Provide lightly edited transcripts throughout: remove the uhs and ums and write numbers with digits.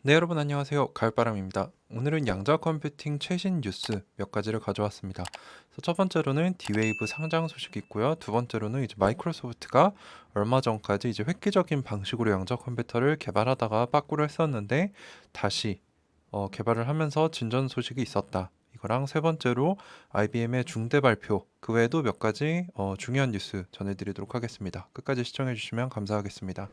네, 여러분 안녕하세요. 가을바람입니다. 오늘은 양자 컴퓨팅 최신 뉴스 몇 가지를 가져왔습니다. 그래서 첫 번째로는 D-Wave 상장 소식이 있고요. 두 번째로는 이제 마이크로소프트가 얼마 전까지 이제 획기적인 방식으로 양자 컴퓨터를 개발하다가 빠꾸를 했었는데 다시 개발을 하면서 진전 소식이 있었다. 이거랑 세 번째로 IBM의 중대 발표, 그 외에도 몇 가지 중요한 뉴스 전해드리도록 하겠습니다. 끝까지 시청해 주시면 감사하겠습니다.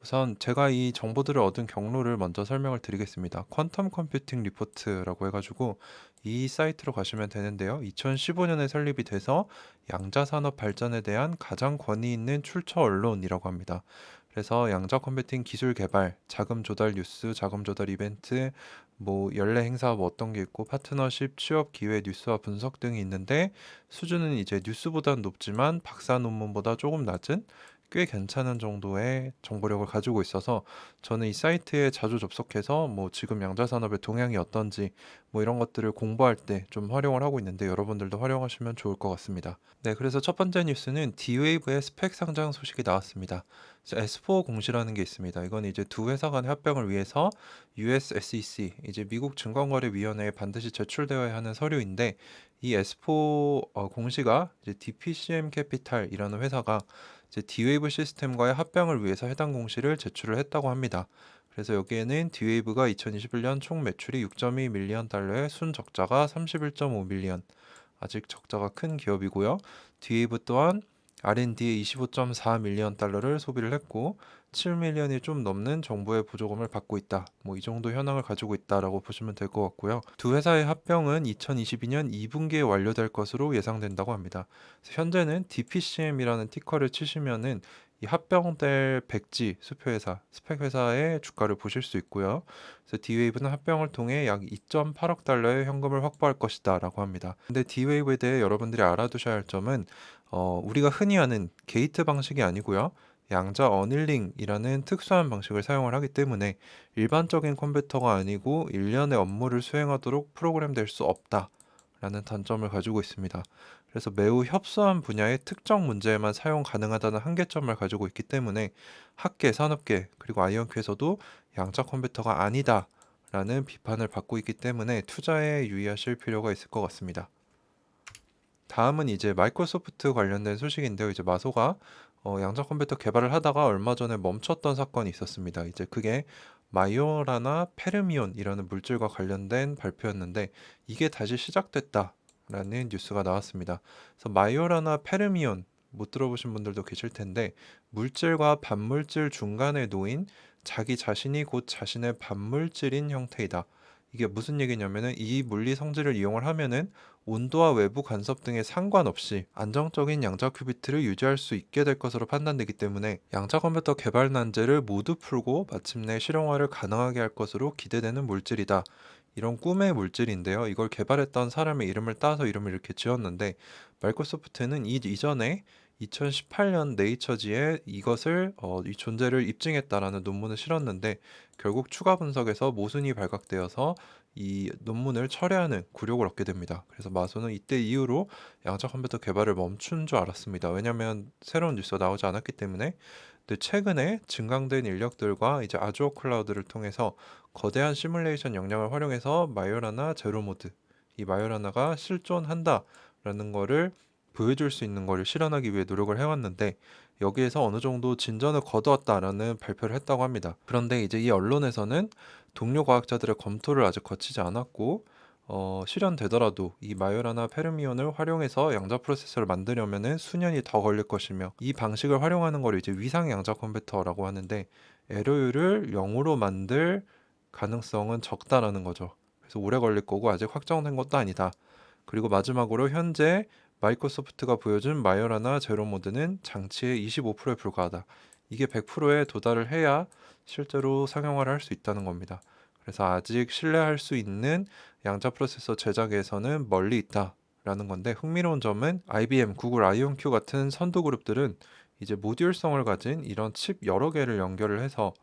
우선 제가 이 정보들을 얻은 경로를 먼저 설명을 드리겠습니다. 퀀텀 컴퓨팅 리포트라고 해가지고 이 사이트로 가시면 되는데요. 2015년에 설립이 돼서 양자 산업 발전에 대한 가장 권위 있는 출처 언론이라고 합니다. 그래서 양자 컴퓨팅 기술 개발, 자금 조달 뉴스, 자금 조달 이벤트, 뭐 연례 행사 뭐 어떤 게 있고 파트너십, 취업 기회 뉴스와 분석 등이 있는데 수준은 이제 뉴스보다는 높지만 박사 논문보다 조금 낮은 꽤 괜찮은 정도의 정보력을 가지고 있어서 저는 이 사이트에 자주 접속해서 뭐 지금 양자산업의 동향이 어떤지 뭐 이런 것들을 공부할 때 좀 활용을 하고 있는데 여러분들도 활용하시면 좋을 것 같습니다. 네, 그래서 첫 번째 뉴스는 D-Wave의 스펙 상장 소식이 나왔습니다. S4 공시라는 게 있습니다. 이건 이제 두 회사 간의 합병을 위해서 US SEC, 이제 미국 증권거래위원회에 반드시 제출되어야 하는 서류인데 이 S4 공시가 이제 DPCM 캐피탈이라는 회사가 이제 D-Wave 시스템과의 합병을 위해서 해당 공시를 제출을 했다고 합니다. 그래서 여기에는 D-Wave가 2021년 총 매출이 6.2 밀리언 달러에 순적자가 31.5 밀리언, 아직 적자가 큰 기업이고요. D-Wave 또한 R&D에 25.4 밀리언 달러를 소비를 했고 7 밀리언이 좀 넘는 정부의 보조금을 받고 있다. 뭐 이 정도 현황을 가지고 있다라고 보시면 될 것 같고요. 두 회사의 합병은 2022년 2분기에 완료될 것으로 예상된다고 합니다. 그래서 현재는 DPCM이라는 티커를 치시면은 이 합병될 백지 수표회사, 스펙 회사의 주가를 보실 수 있고요. 그래서 D-Wave는 합병을 통해 약 2.8억 달러의 현금을 확보할 것이다라고 합니다. 근데 D-Wave에 대해 여러분들이 알아두셔야 할 점은 우리가 흔히 아는 게이트 방식이 아니고요. 양자 어닐링이라는 특수한 방식을 사용을 하기 때문에 일반적인 컴퓨터가 아니고 일련의 업무를 수행하도록 프로그램될 수 없다라는 단점을 가지고 있습니다. 그래서 매우 협소한 분야의 특정 문제에만 사용 가능하다는 한계점을 가지고 있기 때문에 학계, 산업계, 그리고 아이언큐에서도 양자 컴퓨터가 아니다라는 비판을 받고 있기 때문에 투자에 유의하실 필요가 있을 것 같습니다. 다음은 이제 마이크로소프트 관련된 소식인데요. 이제 마소가 양자 컴퓨터 개발을 하다가 얼마 전에 멈췄던 사건이 있었습니다. 이제 그게 마이오라나 페르미온이라는 물질과 관련된 발표였는데 이게 다시 시작됐다라는 뉴스가 나왔습니다. 그래서 마이오라나 페르미온 못 들어보신 분들도 계실 텐데 물질과 반물질 중간에 놓인 자기 자신이 곧 자신의 반물질인 형태이다. 이게 무슨 얘기냐면은 이 물리 성질을 이용을 하면은 온도와 외부 간섭 등에 상관없이 안정적인 양자 큐비트를 유지할 수 있게 될 것으로 판단되기 때문에 양자 컴퓨터 개발 난제를 모두 풀고 마침내 실용화를 가능하게 할 것으로 기대되는 물질이다. 이런 꿈의 물질인데요. 이걸 개발했던 사람의 이름을 따서 이름을 이렇게 지었는데 마이크로소프트는 이전에 2018년 네이처지에 이것을 이 존재를 입증했다라는 논문을 실었는데 결국 추가 분석에서 모순이 발각되어서 이 논문을 철회하는 굴욕을 얻게 됩니다. 그래서 마소는 이때 이후로 양자 컴퓨터 개발을 멈춘 줄 알았습니다. 왜냐하면 새로운 뉴스가 나오지 않았기 때문에. 근데 최근에 증강된 인력들과 이제 아주어 클라우드를 통해서 거대한 시뮬레이션 역량을 활용해서 마요라나 제로모드, 이 마요라나가 실존한다라는 거를 보여줄 수 있는 거를 실현하기 위해 노력을 해왔는데 여기에서 어느 정도 진전을 거두었다라는 발표를 했다고 합니다. 그런데 이제 이 언론에서는 동료 과학자들의 검토를 아직 거치지 않았고 실현되더라도 이 마요라나 페르미온을 활용해서 양자 프로세서를 만들려면은 수년이 더 걸릴 것이며 이 방식을 활용하는 걸 이제 위상 양자 컴퓨터라고 하는데 에러율을 0으로 만들 가능성은 적다라는 거죠. 그래서 오래 걸릴 거고 아직 확정된 것도 아니다. 그리고 마지막으로 현재 마이크로소프트가 보여준 마요라나 제로 모드는 장치의 25%에 불과하다. 이게 100%에 도달을 해야 실제로 상용화를 할 수 있다는 겁니다. 그래서 아직 신뢰할 수 있는 양자 프로세서 제작에서는 멀리 있다라는 건데 흥미로운 점은 IBM, 구글 아이온큐 같은 선도 그룹들은 이제 모듈성을 가진 이런 칩 여러 개를 연결을 해서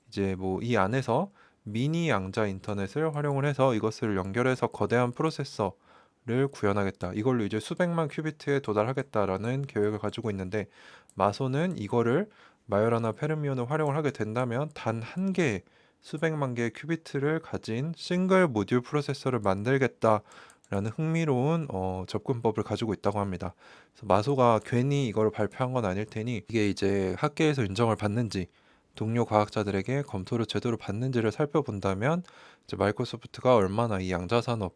이제 뭐 이 안에서 미니 양자 인터넷을 활용을 해서 이것을 연결해서 거대한 프로세서를 구현하겠다. 이걸로 이제 수백만 큐비트에 도달하겠다라는 계획을 가지고 있는데 마소는 이거를 마요라나 페르미온을 활용을 하게 된다면 단 한 개의 수백만 개의 큐비트를 가진 싱글 모듈 프로세서를 만들겠다라는 흥미로운 접근법을 가지고 있다고 합니다. 그래서 마소가 괜히 이걸 발표한 건 아닐 테니 이게 이제 학계에서 인정을 받는지 동료 과학자들에게 검토를 제대로 받는지를 살펴본다면 이제 마이크로소프트가 얼마나 이 양자 산업,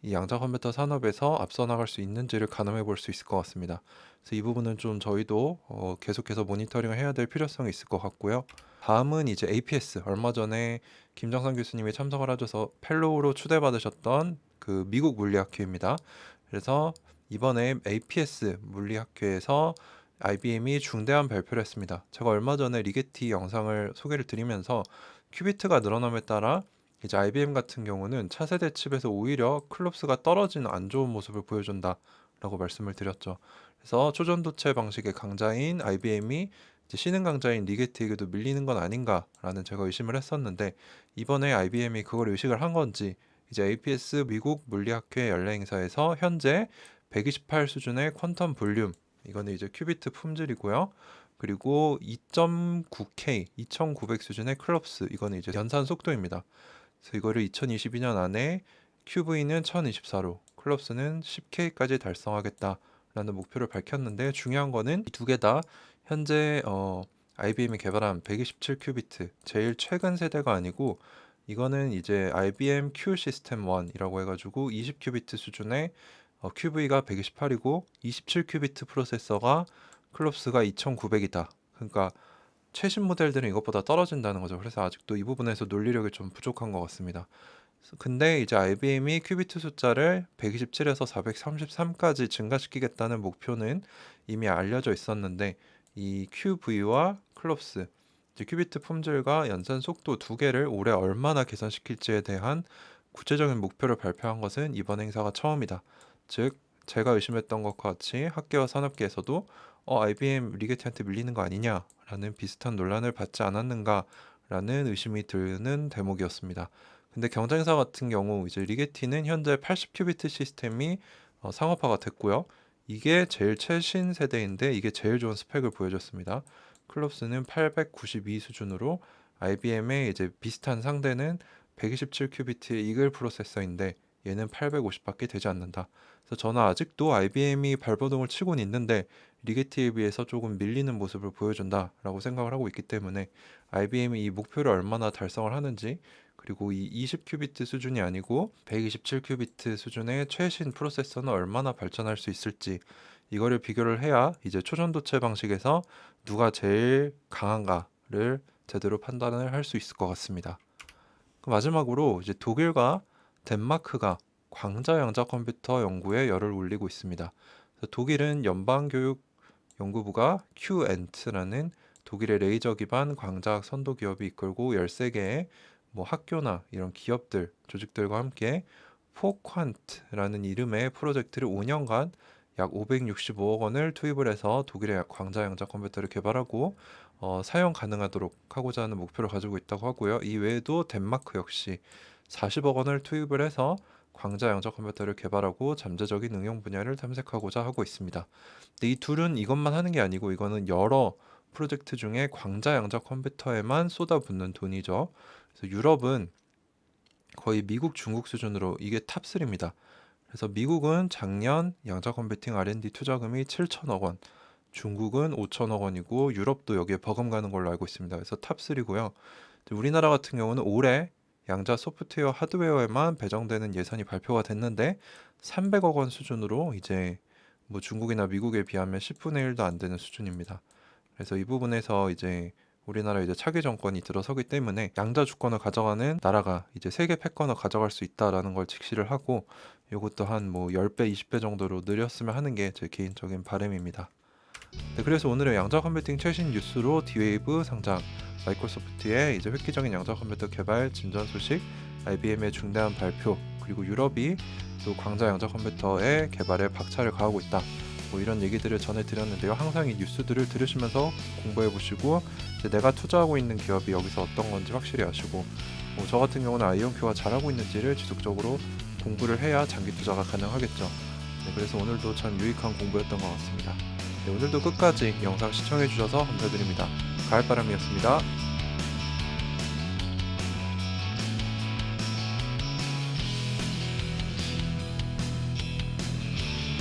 이 양자 컴퓨터 산업에서 앞서 나갈 수 있는지를 가늠해 볼 수 있을 것 같습니다. 그래서 이 부분은 좀 저희도 계속해서 모니터링을 해야 될 필요성이 있을 것 같고요. 다음은 이제 APS, 얼마 전에 김정선 교수님이 참석을 하셔서 펠로우로 추대받으셨던 그 미국 물리학회입니다. 그래서 이번에 APS 물리학회에서 IBM이 중대한 발표를 했습니다. 제가 얼마 전에 리게티 영상을 소개를 드리면서 큐비트가 늘어남에 따라 이제 IBM 같은 경우는 차세대 칩에서 오히려 클롭스가 떨어지는 안 좋은 모습을 보여준다라고 말씀을 드렸죠. 그래서 초전도체 방식의 강자인 IBM이 이제 신흥 강자인 리게티에게도 밀리는 건 아닌가라는 제가 의심을 했었는데 이번에 IBM이 그걸 의식을 한 건지 이제 APS 미국 물리학회 연례 행사에서 현재 128 수준의 퀀텀 볼륨, 이거는 이제 큐비트 품질이고요. 그리고 2.9K, 2900 수준의 클럽스, 이거는 이제 연산 속도입니다. 그래서 이거를 2022년 안에 QV는 1024로, 클럽스는 10K까지 달성하겠다라는 목표를 밝혔는데 중요한 거는 이 두 개 다 현재 IBM이 개발한 127 큐비트, 제일 최근 세대가 아니고 이거는 이제 IBM Q 시스템 1이라고 해가지고 20 큐비트 수준의 QV가 128이고 27 큐비트 프로세서가 클롭스가 2900이다. 그러니까 최신 모델들은 이것보다 떨어진다는 거죠. 그래서 아직도 이 부분에서 논리력이 좀 부족한 것 같습니다. 근데 이제 IBM이 큐비트 숫자를 127에서 433까지 증가시키겠다는 목표는 이미 알려져 있었는데 이 QV와 클롭스, 이제 큐비트 품질과 연산 속도 두 개를 올해 얼마나 개선시킬지에 대한 구체적인 목표를 발표한 것은 이번 행사가 처음이다. 즉 제가 의심했던 것과 같이 학계와 산업계에서도 IBM 리게티한테 밀리는 거 아니냐라는 비슷한 논란을 받지 않았는가라는 의심이 드는 대목이었습니다. 근데 경쟁사 같은 경우 이제 리게티는 현재 80큐비트 시스템이 상업화가 됐고요. 이게 제일 최신 세대인데 이게 제일 좋은 스펙을 보여줬습니다. 클롭스는 892 수준으로 IBM의 이제 비슷한 상대는 127 큐비트의 이글 프로세서인데 얘는 850밖에 되지 않는다. 그래서 저는 아직도 IBM이 발버둥을 치고는 있는데 리게티에 비해서 조금 밀리는 모습을 보여준다라고 생각을 하고 있기 때문에 IBM이 이 목표를 얼마나 달성을 하는지, 그리고 이 20큐비트 수준이 아니고 127큐비트 수준의 최신 프로세서는 얼마나 발전할 수 있을지, 이거를 비교를 해야 이제 초전도체 방식에서 누가 제일 강한가를 제대로 판단을 할 수 있을 것 같습니다. 마지막으로 이제 독일과 덴마크가 광자 양자 컴퓨터 연구에 열을 올리고 있습니다. 그래서 독일은 연방교육연구부가 QENT라는 독일의 레이저 기반 광자학 선도 기업이 이끌고 13개의 뭐 학교나 이런 기업들, 조직들과 함께 포퀀트라는 이름의 프로젝트를 5년간 약 565억 원을 투입을 해서 독일의 광자 양자 컴퓨터를 개발하고 사용 가능하도록 하고자 하는 목표를 가지고 있다고 하고요. 이 외에도 덴마크 역시 40억 원을 투입을 해서 광자 양자 컴퓨터를 개발하고 잠재적인 응용 분야를 탐색하고자 하고 있습니다. 근데 이 둘은 이것만 하는 게 아니고 이거는 여러 프로젝트 중에 광자 양자 컴퓨터에만 쏟아붓는 돈이죠. 그래서 유럽은 거의 미국, 중국 수준으로 이게 탑3입니다. 그래서 미국은 작년 양자 컴퓨팅 R&D 투자금이 7천억 원, 중국은 5천억 원이고 유럽도 여기에 버금가는 걸로 알고 있습니다. 그래서 탑3고요. 우리나라 같은 경우는 올해 양자 소프트웨어 하드웨어에만 배정되는 예산이 발표가 됐는데 300억 원 수준으로 이제 뭐 중국이나 미국에 비하면 10분의 1도 안 되는 수준입니다. 그래서 이 부분에서 이제 우리나라 이제 차기 정권이 들어서기 때문에 양자 주권을 가져가는 나라가 이제 세계 패권을 가져갈 수 있다라는 걸 직시를 하고 이것도 한 뭐 10배, 20배 정도로 늘렸으면 하는 게 제 개인적인 바람입니다. 네, 그래서 오늘은 양자 컴퓨팅 최신 뉴스로 D-Wave 상장, 마이크로소프트의 이제 획기적인 양자 컴퓨터 개발 진전 소식, IBM의 중대한 발표, 그리고 유럽이 또 광자 양자 컴퓨터의 개발에 박차를 가하고 있다. 뭐 이런 얘기들을 전해드렸는데요. 항상 이 뉴스들을 들으시면서 공부해보시고 이제 내가 투자하고 있는 기업이 여기서 어떤 건지 확실히 아시고 뭐 저 같은 경우는 아이온큐가 잘하고 있는지를 지속적으로 공부를 해야 장기 투자가 가능하겠죠. 네, 그래서 오늘도 참 유익한 공부였던 것 같습니다. 네, 오늘도 끝까지 영상 시청해주셔서 감사드립니다. 가을바람이었습니다.